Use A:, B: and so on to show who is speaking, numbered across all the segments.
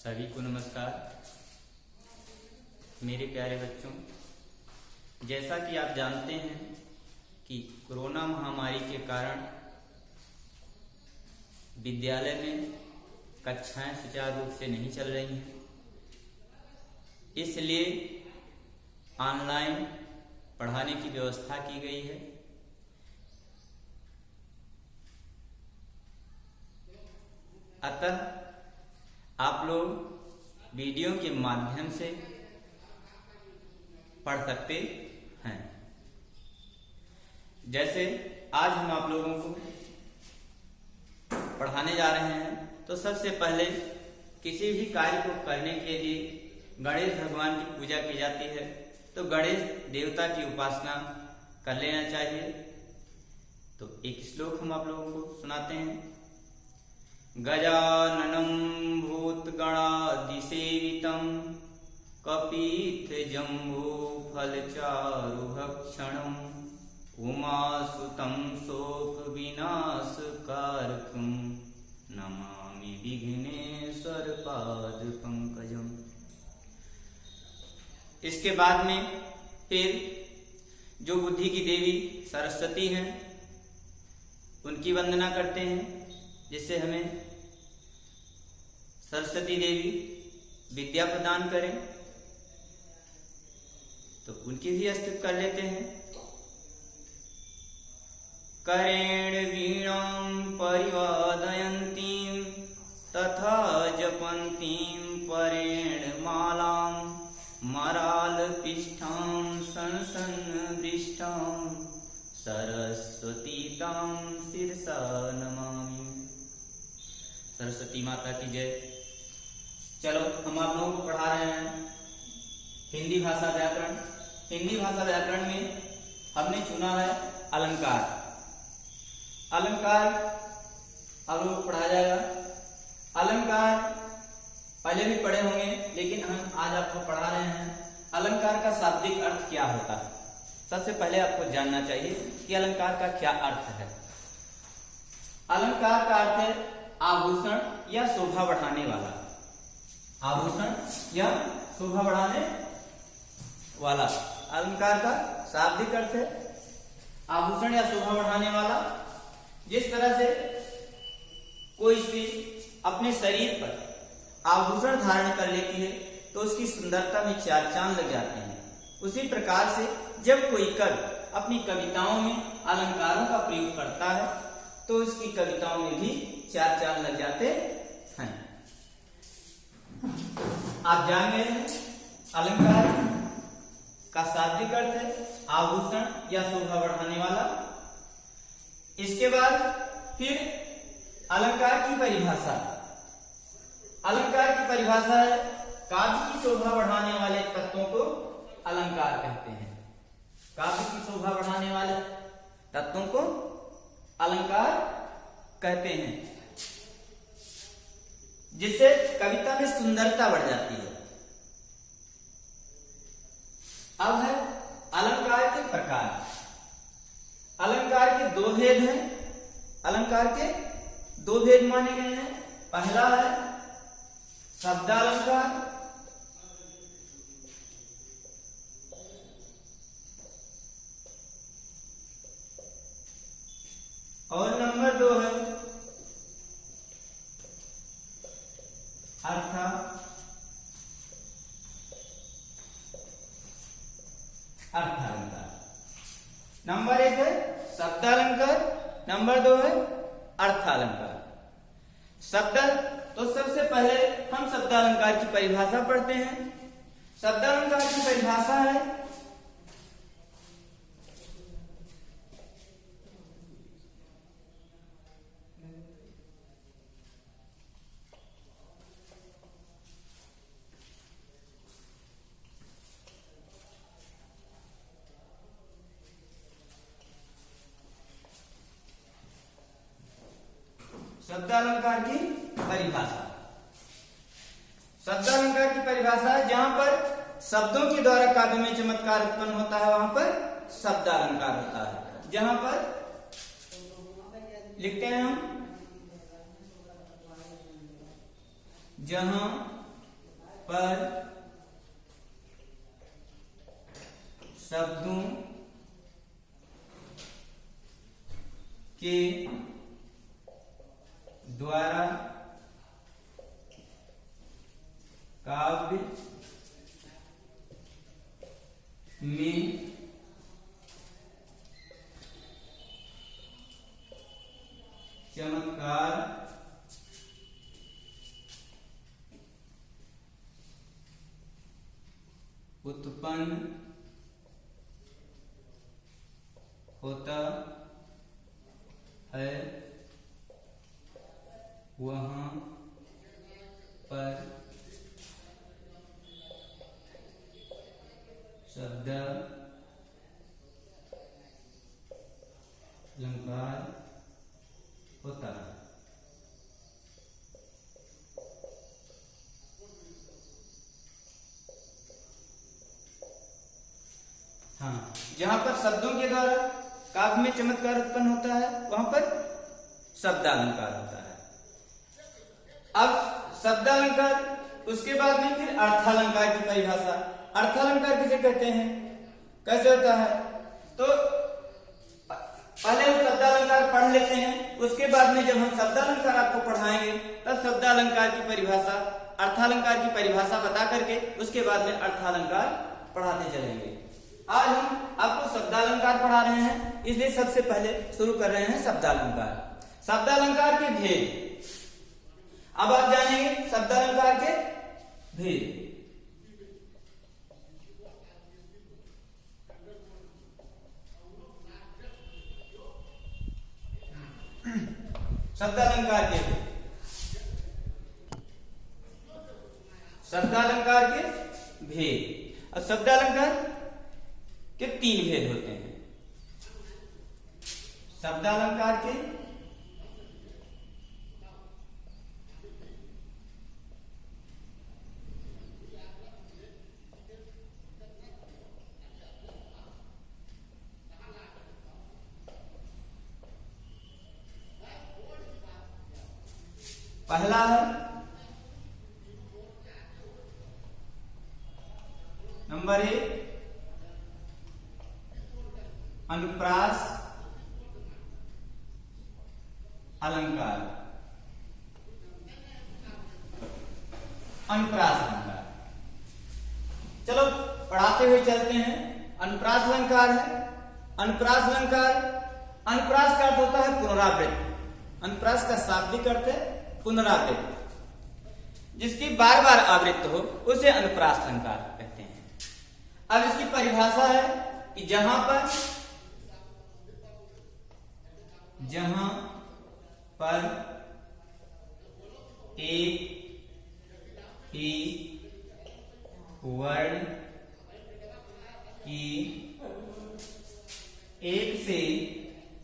A: सभी को नमस्कार। मेरे प्यारे बच्चों, जैसा कि आप जानते हैं कि कोरोना महामारी के कारण विद्यालय में कक्षाएं सुचारू रूप से नहीं चल रही हैं, इसलिए ऑनलाइन पढ़ाने की व्यवस्था की गई है। अतः आप लोग वीडियो के माध्यम से पढ़ सकते हैं। जैसे आज हम आप लोगों को पढ़ाने जा रहे हैं, तो सबसे पहले किसी भी कार्य को करने के लिए गणेश भगवान की पूजा की जाती है, तो गणेश देवता की उपासना कर लेना चाहिए। तो एक श्लोक हम आप लोगों को सुनाते हैं। गजाननं भूतगणादिसेवितं कपित्थजम्बूफलचारुभक्षणं उमासुतं शोकविनाशकारकं नमामि विघ्नेश्वरपादपङ्कजम्। इसके बाद में फिर जो बुद्धि की देवी सरस्वती हैं, उनकी वंदना करते हैं, जिससे हमें सरस्वती देवी विद्या प्रदान करें। तो उनकी भी स्तुति कर लेते हैं। करेण वीणां परिवादयन्तीं तथा जपन्तीं परेण मालां मरालपिष्ठां संसन्नवृष्टां सरस्वतीतां शिरसा नमामि। सरस्वती माता की जय। चलो, हम आप लोगों को पढ़ा रहे हैं हिंदी भाषा व्याकरण। हिंदी भाषा व्याकरण में हमने चुना है अलंकार। अलंकार आप लोगों को पढ़ाया जाएगा। अलंकार पहले भी पढ़े होंगे, लेकिन हम आज आपको पढ़ा रहे हैं अलंकार का शाब्दिक अर्थ क्या होता है। सबसे पहले आपको जानना चाहिए कि अलंकार का क्या अर्थ है। अलंकार का अर्थ है आभूषण या शोभा बढ़ाने वाला। आभूषण या शोभा बढ़ाने वाला अलंकार का शाब्दिक अर्थ है आभूषण या शोभा बढ़ाने वाला। जिस तरह से कोई स्त्री अपने शरीर पर आभूषण धारण कर लेती है, तो उसकी सुंदरता में चार चांद लग जाते हैं। उसी प्रकार से जब कोई कवि अपनी कविताओं में अलंकारों का प्रयोग करता है, तो उसकी कविताओं में भी चार चांद लग जाते हैं। आप जान गए हैं अलंकार का शाब्दिक अर्थ है आभूषण या शोभा बढ़ाने वाला। इसके बाद फिर अलंकार की परिभाषा। अलंकार की परिभाषा है काव्य की शोभा बढ़ाने वाले तत्वों को अलंकार कहते हैं। काव्य की शोभा बढ़ाने वाले तत्वों को अलंकार कहते हैं, जिससे कविता में सुंदरता बढ़ जाती है। अब है अलंकार के प्रकार। अलंकार के दो भेद हैं। अलंकार के दो भेद माने गए हैं। पहला है शब्दालंकार और नंबर 2 है अर्थालंकार। नंबर 1 है शब्दालंकार, नंबर 2 है अर्थालंकार। शब्द तो सबसे पहले हम शब्दालंकार की परिभाषा पढ़ते हैं। शब्दालंकार की परिभाषा है शब्दालंकार की परिभाषा। शब्दालंकार की परिभाषा है जहां पर शब्दों के द्वारा काव्य में चमत्कार उत्पन्न होता है, वहां पर शब्दालंकार होता है। जहां पर लिखते हैं हम, जहां पर शब्दों के द्वारा काव्य में चमत्कार उत्पन्न होता है, वहां पर शब्द अलंकार होता है। हाँ, जहां पर शब्दों के द्वारा काव्य में चमत्कार उत्पन्न होता है, वहां पर शब्दालंकार होता है। अब शब्दालंकार, उसके बाद में फिर अर्थालंकार की परिभाषा। अर्थालंकार किसे कहते हैं, कैसे होता है? तो पहले हम शब्दालंकार पढ़ लेते हैं, उसके बाद में जब हम शब्दालंकार आपको पढ़ाएंगे तब शब्दालंकार की परिभाषा, अर्थालंकार की परिभाषा बता करके उसके बाद में अर्थालंकार पढ़ाते चलेंगे। आज हम आपको शब्दालंकार पढ़ा रहे हैं, इसलिए सबसे पहले शुरू कर रहे हैं शब्दालंकार। शब्दालंकार के भेद, अब आप जानेंगे शब्दालंकार के भेद। शब्दालंकार के भेद, शब्दालंकार के भेद। अब शब्दालंकार के 3 भेद होते हैं। शब्दालंकार के पहला है नंबर 1 अनुप्रास अलंकार। अनुप्रास अलंकार, चलो पढ़ाते हुए चलते हैं। अनुप्रास अलंकार है। अनुप्रास अलंकार, अनुप्रास का अर्थ होता है पुनरावृत्त। अनुप्रास का शाब्दिक अर्थ है पुनरावृत्त, जिसकी बार बार आवृत्त हो उसे अनुप्रास अलंकार कहते हैं। अब इसकी परिभाषा है कि जहां पर एक ही वर्ण की एक से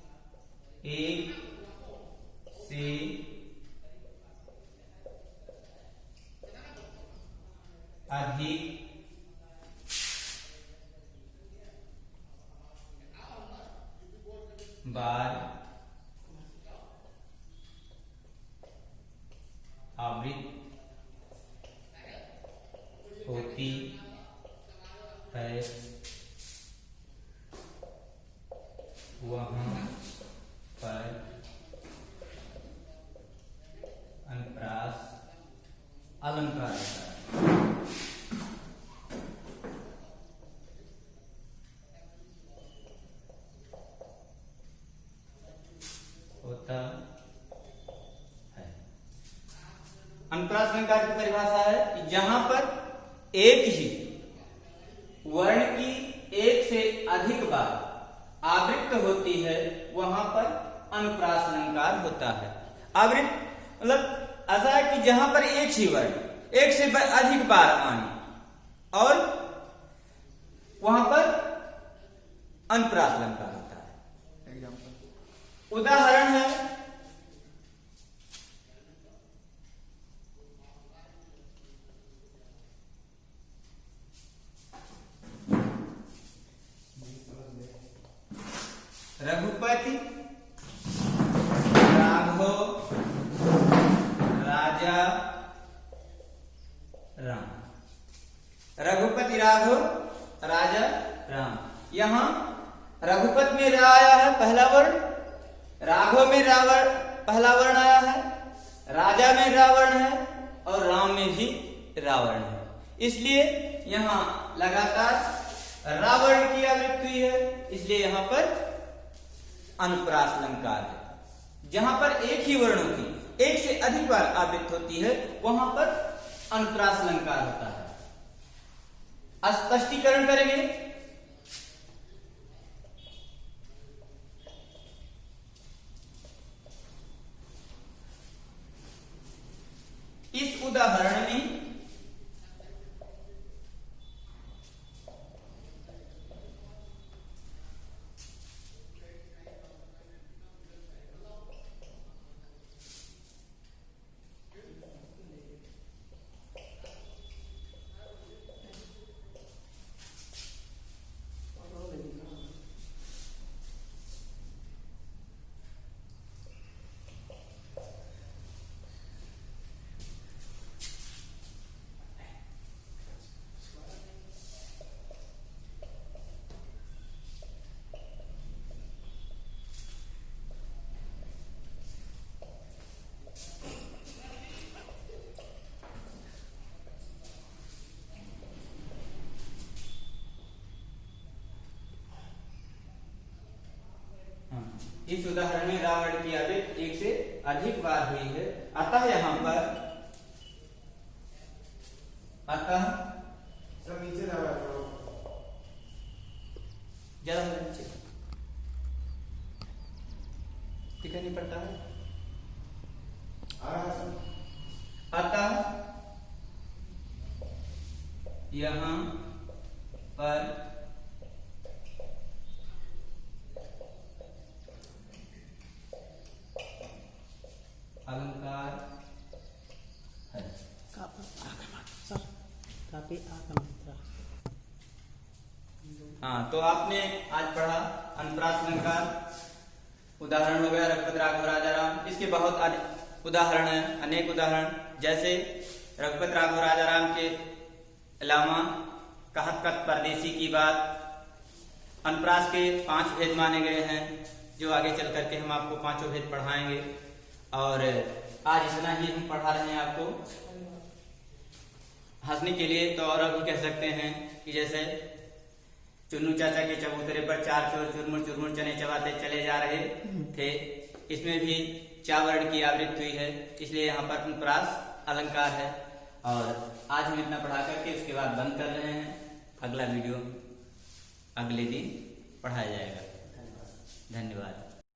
A: अधिक बार आवृत्त होती है, वहां पर अनुप्रास अलंकार होता है। अनुप्रास अलंकार की परिभाषा है कि जहां पर एक ही वर्ण की एक से अधिक बार आवृत्त होती है, वहां पर अनुप्रास अलंकार होता है। आवृत्त मतलब ऐसा है कि जहां पर एक ही वर्ण एक से अधिक बार आए और वहां पर अनुप्रास अलंकार होता है। उदाहरण है रघुपति, राघव, राजा, राम। रघुपति राघव राजा राम। यहाँ रघुपत में रा आया है पहला वर्ण, राघव में रावण पहला वर्ण आया है, राजा में रावण है और राम में भी रावण है। इसलिए यहाँ लगातार रावण की आवृत्ति हुई है, इसलिए यहाँ पर अनुप्रास अलंकार है। जहां पर एक ही वर्ण की एक से अधिक बार आवृत्ति होती है वहां पर अनुप्रास अलंकार होता है। स्पष्टीकरण करेंगे। इस उदाहरण में इस उदाहरण में रावण की आवृत्ति एक से अधिक बार हुई है, अतः यहाँ पर
B: नीचे
A: ज्यादा नीचे दिखाई नहीं पड़ता है। अतः यहाँ पर अलंकार है। हाँ, तो आपने आज पढ़ा अनुप्रास अलंकार, उदाहरण हो गया रघुपति राघव राजा राम। इसके बहुत उदाहरण हैं, अनेक उदाहरण, जैसे रघुपति राघव राजा राम के अलावा कहत कत परदेसी की बात। अनुप्रास के 5 भेद माने गए हैं, जो आगे चल करके हम आपको 5 भेद पढ़ाएंगे। और आज इतना ही हम पढ़ा रहे हैं आपको हंसने के लिए। तो और अभी कह सकते हैं कि जैसे चुन्नू चाचा के चबूतरे पर 4 चोर चुरमुर चुरमुर चने चबाते चले जा रहे थे, इसमें भी 4 वर्ण की आवृत्ति हुई है, इसलिए यहाँ पर अनुप्रास अलंकार है। और आज हम इतना पढ़ा करके उसके बाद बंद कर रहे हैं। अगला वीडियो अगले दिन पढ़ाया जाएगा। धन्यवाद।